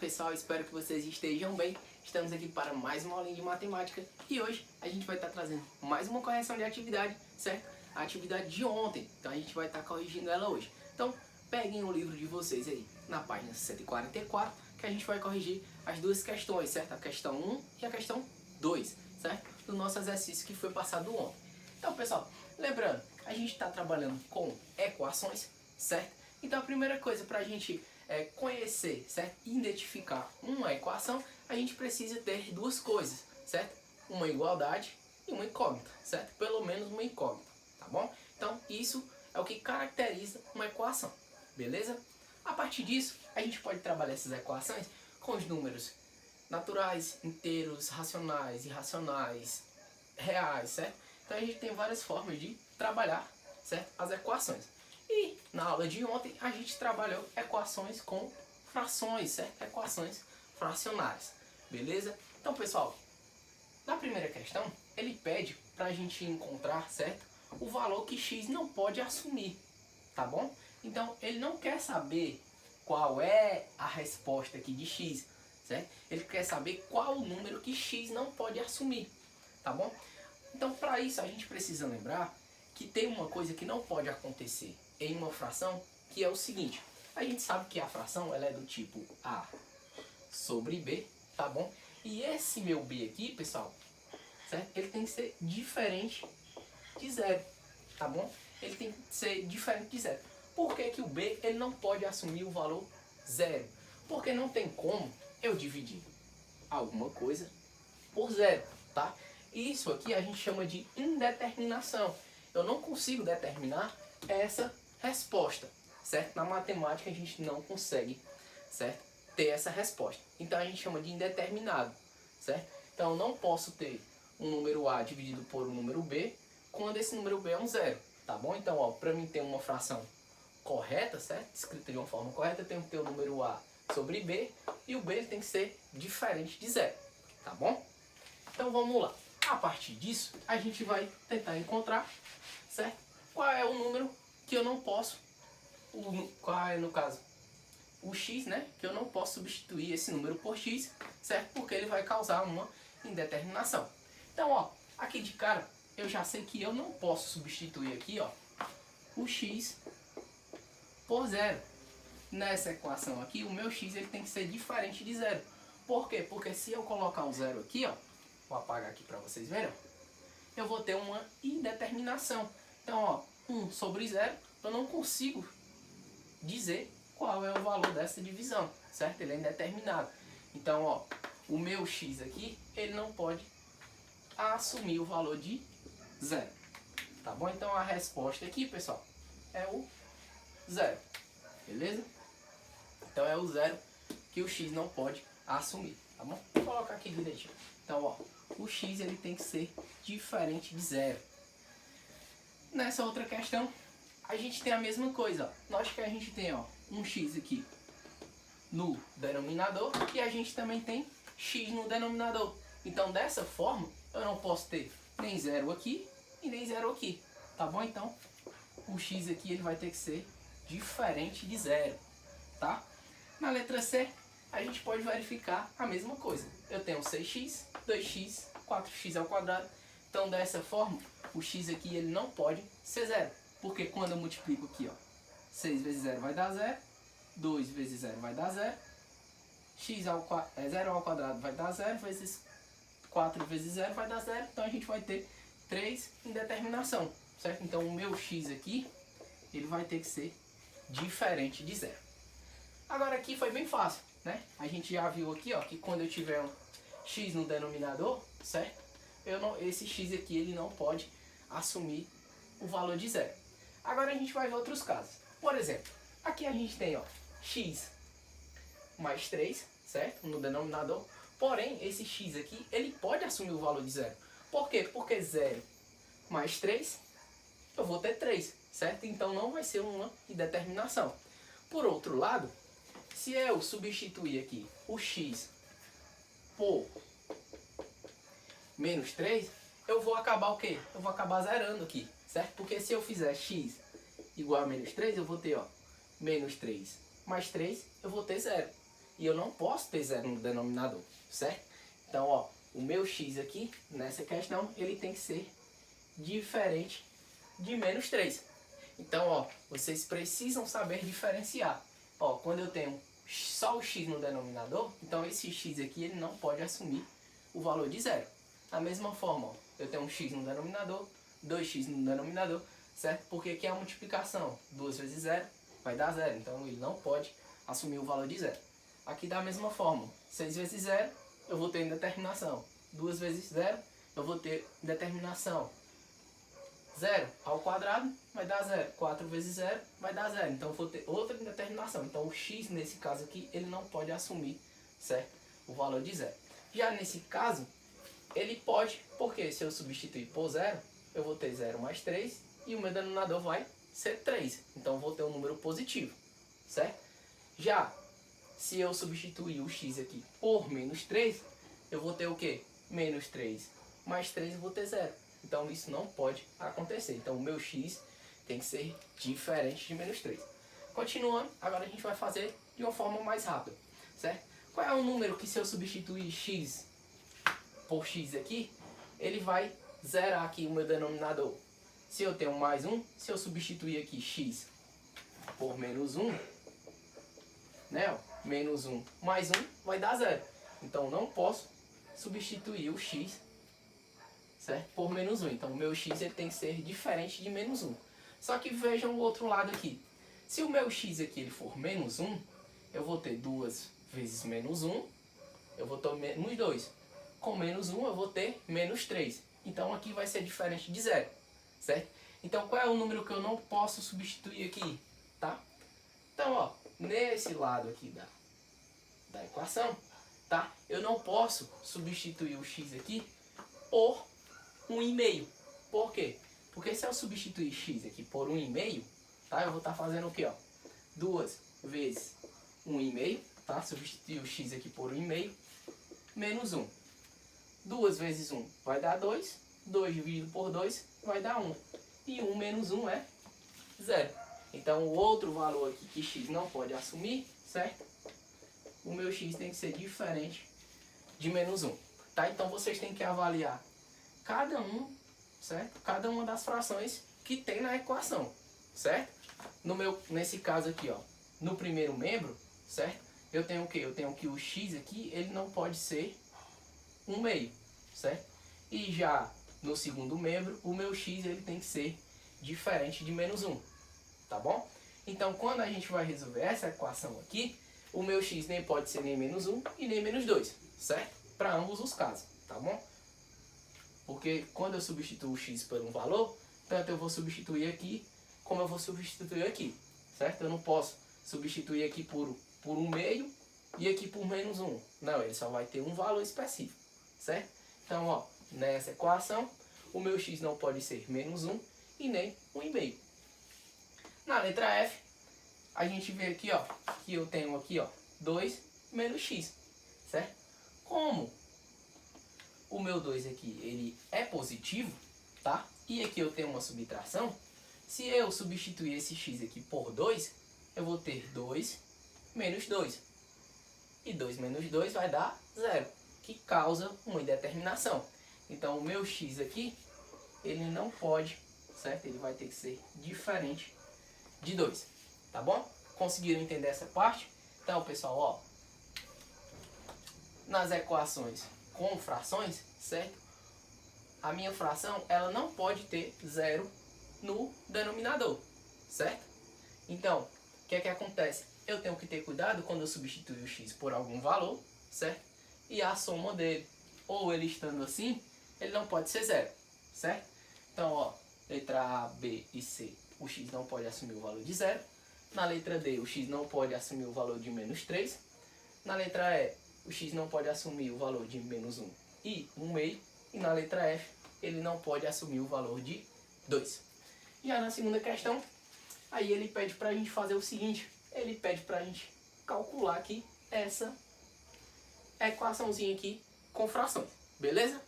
pessoal, espero que vocês estejam bem. Estamos aqui para mais uma aulinha de matemática e hoje a gente vai estar trazendo mais uma correção de atividade, certo? A atividade de ontem, então a gente vai estar corrigindo ela hoje. Então peguem o livro de vocês aí na página 144 que a gente vai corrigir as duas questões, certo? A questão 1 e a questão 2, certo? Do nosso exercício que foi passado ontem. Então pessoal, lembrando, a gente está trabalhando com equações, certo? Então a primeira coisa para a gente conhecer, certo? Identificar uma equação, a gente precisa ter duas coisas, certo? Uma igualdade e uma incógnita, certo? Pelo menos uma incógnita, tá bom? Então isso é o que caracteriza uma equação, beleza? A partir disso, a gente pode trabalhar essas equações com os números naturais, inteiros, racionais, irracionais, reais, certo? Então a gente tem várias formas de trabalhar, certo? As equações. E na aula de ontem a gente trabalhou equações com frações, certo? Equações fracionárias, beleza? Então pessoal, na primeira questão ele pede para a gente encontrar, certo? O valor que x não pode assumir, tá bom? Então ele não quer saber qual é a resposta aqui de x, certo? Ele quer saber qual o número que x não pode assumir, tá bom? Então para isso a gente precisa lembrar que tem uma coisa que não pode acontecer em uma fração, que é o seguinte: a gente sabe que a fração ela é do tipo A sobre B, tá bom? E esse meu B aqui, pessoal, certo? Ele tem que ser diferente de zero, tá bom? Ele tem que ser diferente de zero. Por que que o B ele não pode assumir o valor zero? Porque não tem como eu dividir alguma coisa por zero, tá? Isso aqui a gente chama de indeterminação. Eu não consigo determinar essa resposta, certo? Na matemática a gente não consegue, certo? Ter essa resposta. Então a gente chama de indeterminado, certo? Então eu não posso ter um número A dividido por um número B quando esse número B é um zero, tá bom? Então, ó, para mim ter uma fração correta, certo? Escrita de uma forma correta, eu tenho que ter o número A sobre B e o B tem que ser diferente de zero, tá bom? Então vamos lá. A partir disso, a gente vai tentar encontrar, certo? Qual é o número que eu não posso, qual é no caso o x, né? Que eu não posso substituir esse número por x, certo? Porque ele vai causar uma indeterminação. Então, ó, aqui de cara, eu já sei que eu não posso substituir aqui, ó, o x por zero. Nessa equação aqui, o meu x ele tem que ser diferente de zero. Por quê? Porque se eu colocar um zero aqui, ó, vou apagar aqui para vocês verem, eu vou ter uma indeterminação. Então, ó, 1 sobre 0, eu não consigo dizer qual é o valor dessa divisão, certo? Ele é indeterminado. Então, ó, o meu x aqui, ele não pode assumir o valor de 0, tá bom? Então, a resposta aqui, pessoal, é o 0, beleza? Então, é o 0 que o x não pode assumir, tá bom? Vou colocar aqui direitinho. Então, ó, o x ele tem que ser diferente de 0. Nessa outra questão, a gente tem a mesma coisa, ó. Nós que a gente tem, ó, um x aqui no denominador e a gente também tem x no denominador. Então, dessa forma, eu não posso ter nem 0 aqui e nem 0 aqui, tá bom? Então, o x aqui ele vai ter que ser diferente de 0, tá? Na letra C, a gente pode verificar a mesma coisa. Eu tenho 6x, 2x, 4x ao quadrado. Então, dessa forma, o x aqui ele não pode ser 0. Porque quando eu multiplico aqui, ó, 6 vezes 0 vai dar 0, 2 vezes 0 vai dar 0, 0 ao quadrado vai dar 0, vezes 4 vezes 0 vai dar 0. Então, a gente vai ter 3 indeterminação, certo? Então, o meu x aqui, ele vai ter que ser diferente de 0. Agora, aqui foi bem fácil, né? A gente já viu aqui, ó, que quando eu tiver um x no denominador, certo? Esse x aqui ele não pode assumir o valor de 0. Agora a gente vai ver outros casos. Por exemplo, aqui a gente tem, ó, x mais 3, certo? No denominador. Porém, esse x aqui ele pode assumir o valor de 0. Por quê? Porque 0 mais 3, eu vou ter 3, certo? Então não vai ser uma indeterminação. Por outro lado, se eu substituir aqui o x por menos 3, eu vou acabar o quê? Eu vou acabar zerando aqui, certo? Porque se eu fizer x igual a menos 3, eu vou ter, ó, menos 3 mais 3, eu vou ter 0. e eu não posso ter zero no denominador, certo? Então, ó, o meu x aqui, nessa questão, ele tem que ser diferente de menos 3. Então, ó, vocês precisam saber diferenciar. Ó, quando eu tenho só o x no denominador, então esse x aqui ele não pode assumir o valor de zero. Da mesma forma, ó, eu tenho um x no denominador, 2x no denominador, certo? Porque aqui é a multiplicação. 2 vezes 0 vai dar 0, então ele não pode assumir o valor de 0. Aqui da mesma forma, 6 vezes 0 eu vou ter indeterminação. 2 vezes 0 eu vou ter indeterminação. 0 ao quadrado vai dar 0. 4 vezes 0 vai dar 0. Então eu vou ter outra indeterminação. Então o x nesse caso aqui, ele não pode assumir, certo? O valor de 0. Já nesse caso, ele pode, porque se eu substituir por 0, eu vou ter 0 mais 3 e o meu denominador vai ser 3. Então eu vou ter um número positivo, certo? Já se eu substituir o x aqui por menos 3, eu vou ter o quê? Menos 3 mais 3 eu vou ter 0. Então isso não pode acontecer. Então o meu x tem que ser diferente de menos 3. Continuando, agora a gente vai fazer de uma forma mais rápida, certo? Qual é o número que se eu substituir x por x aqui, ele vai zerar aqui o meu denominador? Se eu tenho mais 1, se eu substituir aqui x por menos 1, né, ó, menos 1 mais 1 vai dar 0. Então não posso substituir o x, certo, por menos 1. Então o meu x ele tem que ser diferente de menos 1. Só que vejam o outro lado aqui. Se o meu x aqui ele for menos 1, eu vou ter 2 vezes menos 1, eu vou ter menos 2. Com menos 1 eu vou ter menos 3. Então aqui vai ser diferente de 0, certo? Então qual é o número que eu não posso substituir aqui, tá? Então, ó, nesse lado aqui da equação, tá? Eu não posso substituir o x aqui por 1,5. Por quê? Porque se eu substituir x aqui por 1,5, tá? Eu vou estar fazendo o quê, ó? 2 vezes 1,5, tá? Substituir o x aqui por 1,5, menos 1. 2 vezes 1 vai dar 2, 2 dividido por 2 vai dar 1. E 1 menos 1 é 0. Então o outro valor aqui que x não pode assumir, certo? O meu x tem que ser diferente de menos 1. Tá? Então vocês têm que avaliar cada um, certo? Cada uma das frações que tem na equação, certo? Nesse caso aqui, ó, no primeiro membro, certo? Eu tenho o quê? Eu tenho que o x aqui, ele não pode ser 1,5, certo? E já no segundo membro, o meu x ele tem que ser diferente de menos 1, tá bom? Então quando a gente vai resolver essa equação aqui, o meu x nem pode ser nem menos 1 e nem menos 2, certo? Para ambos os casos, tá bom? Porque quando eu substituo o x por um valor, tanto eu vou substituir aqui, como eu vou substituir aqui, certo? Eu não posso substituir aqui por 1,5 e aqui por menos 1. Não, ele só vai ter um valor específico, certo? Então, ó, nessa equação, o meu x não pode ser menos 1 e nem 1,5. Na letra F, a gente vê aqui, ó, que eu tenho aqui, ó, 2 menos x, certo? Como o meu 2 aqui, ele é positivo, tá? E aqui eu tenho uma subtração. Se eu substituir esse x aqui por 2, eu vou ter 2 menos 2. E 2 menos 2 vai dar 0, que causa uma indeterminação. Então o meu x aqui, ele não pode, certo? Ele vai ter que ser diferente de 2, tá bom? Conseguiram entender essa parte? Então, pessoal, ó, nas equações com frações, certo? A minha fração, ela não pode ter 0 no denominador, certo? Então, o que é que acontece? Eu tenho que ter cuidado quando eu substituir o x por algum valor, certo? E a soma dele, ou ele estando assim, ele não pode ser 0, certo? Então, ó, letra A, B e C, o x não pode assumir o valor de 0. Na letra D, o x não pode assumir o valor de menos 3. Na letra E, o x não pode assumir o valor de menos 1 e 1,5. E na letra F, ele não pode assumir o valor de 2. Já na segunda questão, aí ele pede para a gente fazer o seguinte. Ele pede para a gente calcular aqui essa equaçãozinha aqui com frações. Beleza?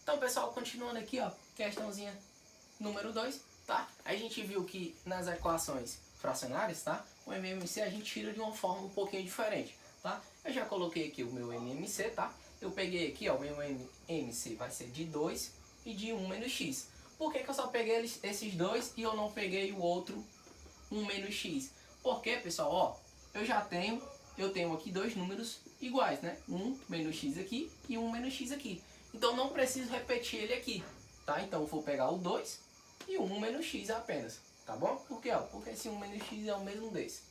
Então, pessoal, continuando aqui, ó, questãozinha número 2, tá? A gente viu que nas equações fracionárias, tá? O MMC a gente tira de uma forma um pouquinho diferente, tá? Eu já coloquei aqui o meu MMC, tá? Eu peguei aqui, ó, o meu MC vai ser de 2 e de 1 menos x. Por que que eu só peguei esses dois e eu não peguei o outro 1 menos x? Porque, pessoal, ó, eu tenho aqui dois números iguais, né? 1 menos x aqui e 1 menos x aqui. Então não preciso repetir ele aqui, tá? Então eu vou pegar o 2 e o 1 menos x apenas, tá bom? Por quê? Ó, porque esse 1 menos x é o mesmo desse,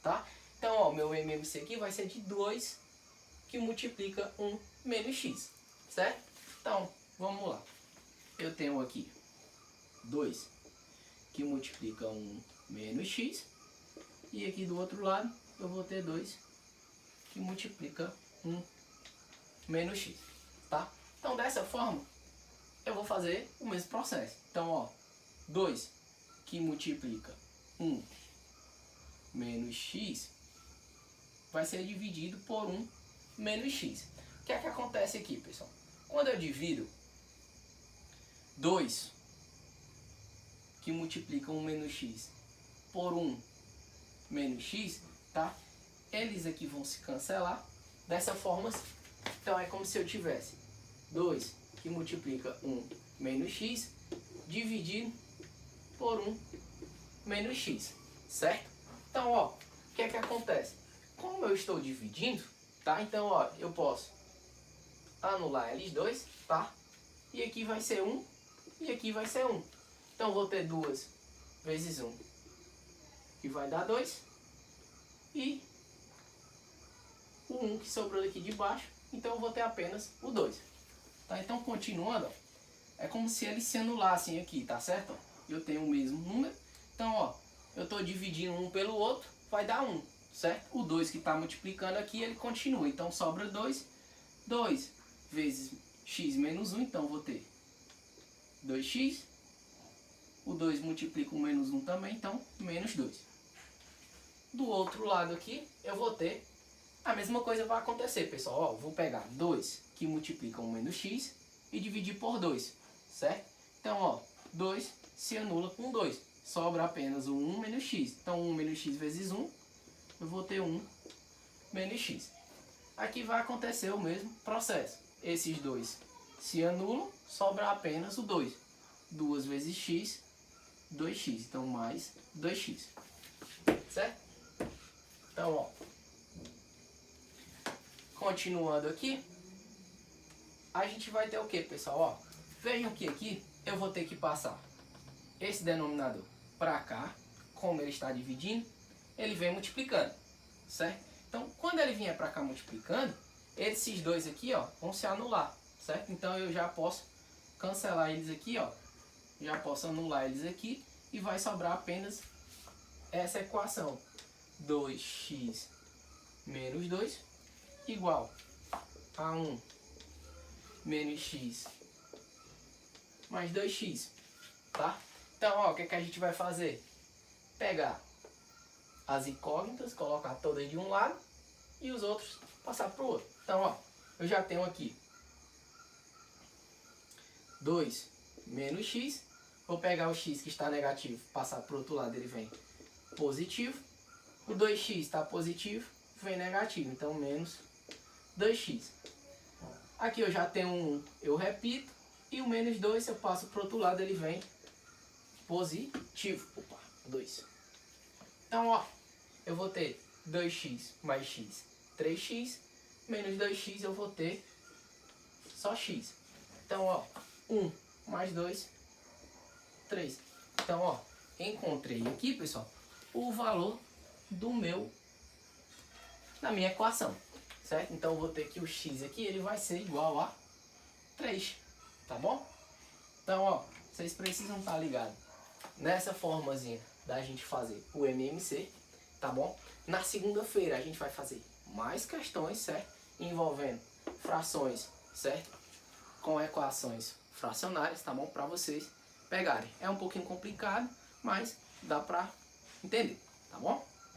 tá? Então, ó, meu MMC aqui vai ser de 2 que multiplica 1 menos x, certo? Então, vamos lá. Eu tenho aqui 2 que multiplica 1 menos x. E aqui do outro lado eu vou ter 2 que multiplica 1 menos x, tá? Então dessa forma eu vou fazer o mesmo processo. Então, ó, 2 que multiplica 1 menos x vai ser dividido por 1 menos x. O que é que acontece aqui, pessoal? Quando eu divido 2 que multiplica 1 menos x por 1 menos x, tá? Eles aqui vão se cancelar dessa forma. Então é como se eu tivesse 2 que multiplica 1 menos x dividido por 1 menos x, certo? Então, ó, o que é que acontece? Como eu estou dividindo, tá? Então, ó, eu posso anular eles dois, tá? E aqui vai ser 1 e aqui vai ser 1. Então, eu vou ter 2 vezes 1, que vai dar 2. E o 1 que sobrou daqui de baixo, então eu vou ter apenas o 2. Tá? Então, continuando, ó, é como se eles se anulassem aqui, tá certo? Eu tenho o mesmo número, então, ó, eu estou dividindo um pelo outro, vai dar 1, certo? O 2 que está multiplicando aqui, ele continua, então sobra 2. 2 vezes x menos 1, então eu vou ter 2x. O 2 multiplica o menos 1 também, então menos 2. Do outro lado aqui, eu vou ter a mesma coisa vai acontecer, pessoal. Ó, vou pegar 2 que multiplica 1 menos x e dividir por 2, certo? Então, ó, 2 se anula com 2. Sobra apenas o 1 menos x. Então, 1 menos x vezes 1, eu vou ter 1 menos x. Aqui vai acontecer o mesmo processo. Esses dois se anulam, sobra apenas o 2. 2 vezes x, 2x. Então, mais 2x. Certo? Então, ó, continuando aqui, a gente vai ter o que, pessoal? Ó, vejam que aqui eu vou ter que passar esse denominador para cá, como ele está dividindo, ele vem multiplicando, certo? Então, quando ele vier para cá multiplicando, esses dois aqui, ó, vão se anular, certo? Então, eu já posso cancelar eles aqui, ó, já posso anular eles aqui e vai sobrar apenas essa equação, 2x menos 2 igual a 1 menos x mais 2x, tá? Então, ó, o que é que a gente vai fazer? Pegar as incógnitas, colocar todas de um lado e os outros passar para o outro. Então, ó, eu já tenho aqui 2 menos x, vou pegar o x que está negativo, passar para o outro lado, ele vem positivo. O 2x está positivo, vem negativo, então menos 2x. Aqui eu já tenho um 1, eu repito, e o menos 2, se eu passo para o outro lado, ele vem positivo. Opa, 2. Então, ó, eu vou ter 2x mais x, 3x, menos 2x eu vou ter só x. Então, ó, 1 mais 2, 3. Então, ó, encontrei aqui, pessoal, o valor da minha equação, certo? Então, eu vou ter que o x aqui, ele vai ser igual a 3, tá bom? Então, ó, vocês precisam estar ligados nessa formazinha da gente fazer o MMC, tá bom? Na segunda-feira a gente vai fazer mais questões, certo? Envolvendo frações, certo? Com equações fracionárias, tá bom? Para vocês pegarem. É um pouquinho complicado, mas dá pra entender, tá bom?